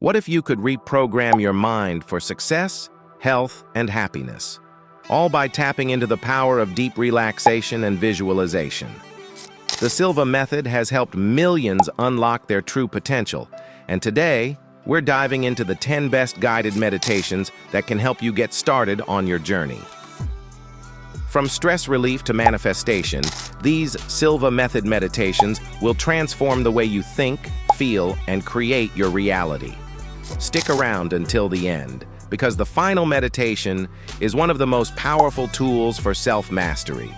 What if you could reprogram your mind for success, health, and happiness, all by tapping into the power of deep relaxation and visualization? The Silva Method has helped millions unlock their true potential, and today, we're diving into the 10 best guided meditations that can help you get started on your journey. From stress relief to manifestation, these Silva Method meditations will transform the way you think, feel, and create your reality. Stick around until the end, because the final meditation is one of the most powerful tools for self-mastery.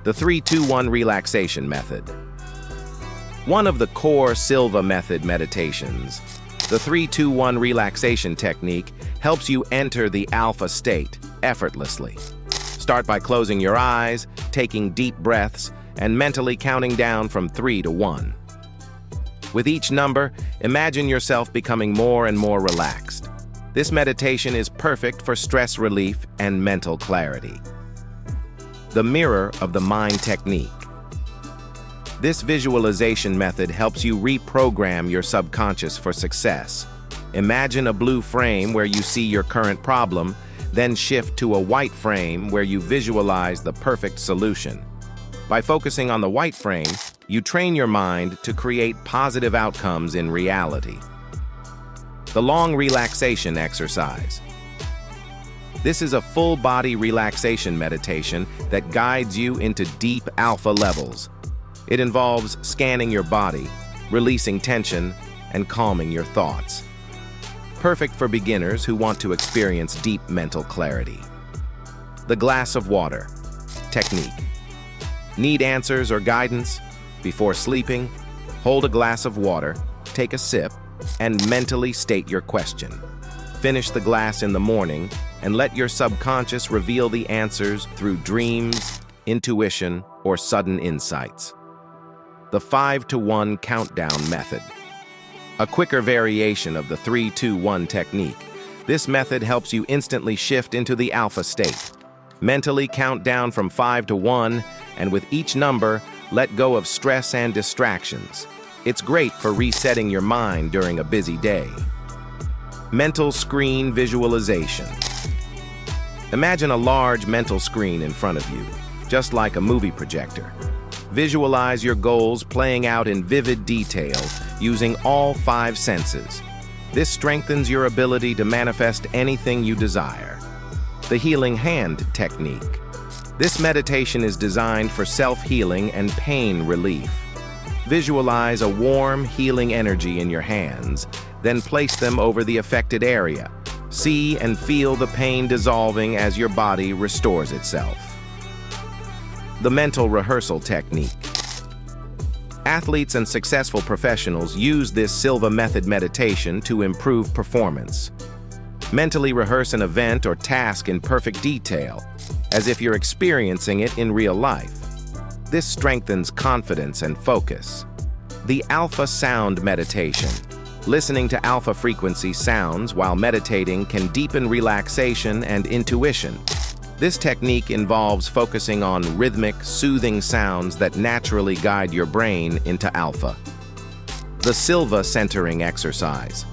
The 3-2-1 Relaxation Method. One of the core Silva Method meditations, the 3-2-1 relaxation technique helps you enter the alpha state effortlessly. Start by closing your eyes, taking deep breaths, and mentally counting down from 3 to 1. With each number, imagine yourself becoming more and more relaxed. This meditation is perfect for stress relief and mental clarity. The mirror of the mind technique. This visualization method helps you reprogram your subconscious for success. Imagine a blue frame where you see your current problem, then shift to a white frame where you visualize the perfect solution. By focusing on the white frame, you train your mind to create positive outcomes in reality. The long relaxation exercise. This is a full-body relaxation meditation that guides you into deep alpha levels. It involves scanning your body, releasing tension, and calming your thoughts. Perfect for beginners who want to experience deep mental clarity. The glass of water technique. Need answers or guidance? Before sleeping, hold a glass of water, take a sip, and mentally state your question. Finish the glass in the morning and let your subconscious reveal the answers through dreams, intuition, or sudden insights. The 5-to-1 countdown method. A quicker variation of the 3-2-1 technique. This method helps you instantly shift into the alpha state. Mentally count down from 5 to 1, and with each number, let go of stress and distractions. It's great for resetting your mind during a busy day. Mental screen visualization. Imagine a large mental screen in front of you, just like a movie projector. Visualize your goals playing out in vivid detail using all 5 senses. This strengthens your ability to manifest anything you desire. The healing hand technique. This meditation is designed for self-healing and pain relief. Visualize a warm, healing energy in your hands, then place them over the affected area. See and feel the pain dissolving as your body restores itself. The mental rehearsal technique. Athletes and successful professionals use this Silva Method meditation to improve performance. Mentally rehearse an event or task in perfect detail, as if you're experiencing it in real life. This strengthens confidence and focus. The alpha sound meditation. Listening to alpha frequency sounds while meditating can deepen relaxation and intuition. This technique involves focusing on rhythmic, soothing sounds that naturally guide your brain into alpha. The Silva centering exercise.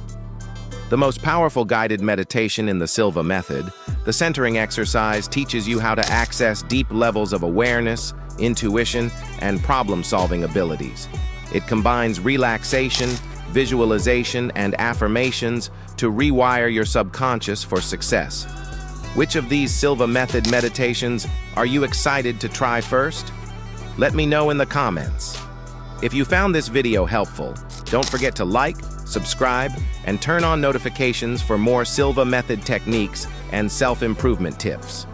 The most powerful guided meditation in the Silva Method, the centering exercise teaches you how to access deep levels of awareness, intuition, and problem-solving abilities. It combines relaxation, visualization, and affirmations to rewire your subconscious for success. Which of these Silva Method meditations are you excited to try first? Let me know in the comments. If you found this video helpful, don't forget to like, subscribe, and turn on notifications for more Silva Method techniques and self-improvement tips.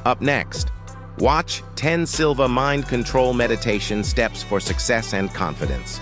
Up next, watch 10 Silva Mind Control Meditation Steps for Success and Confidence.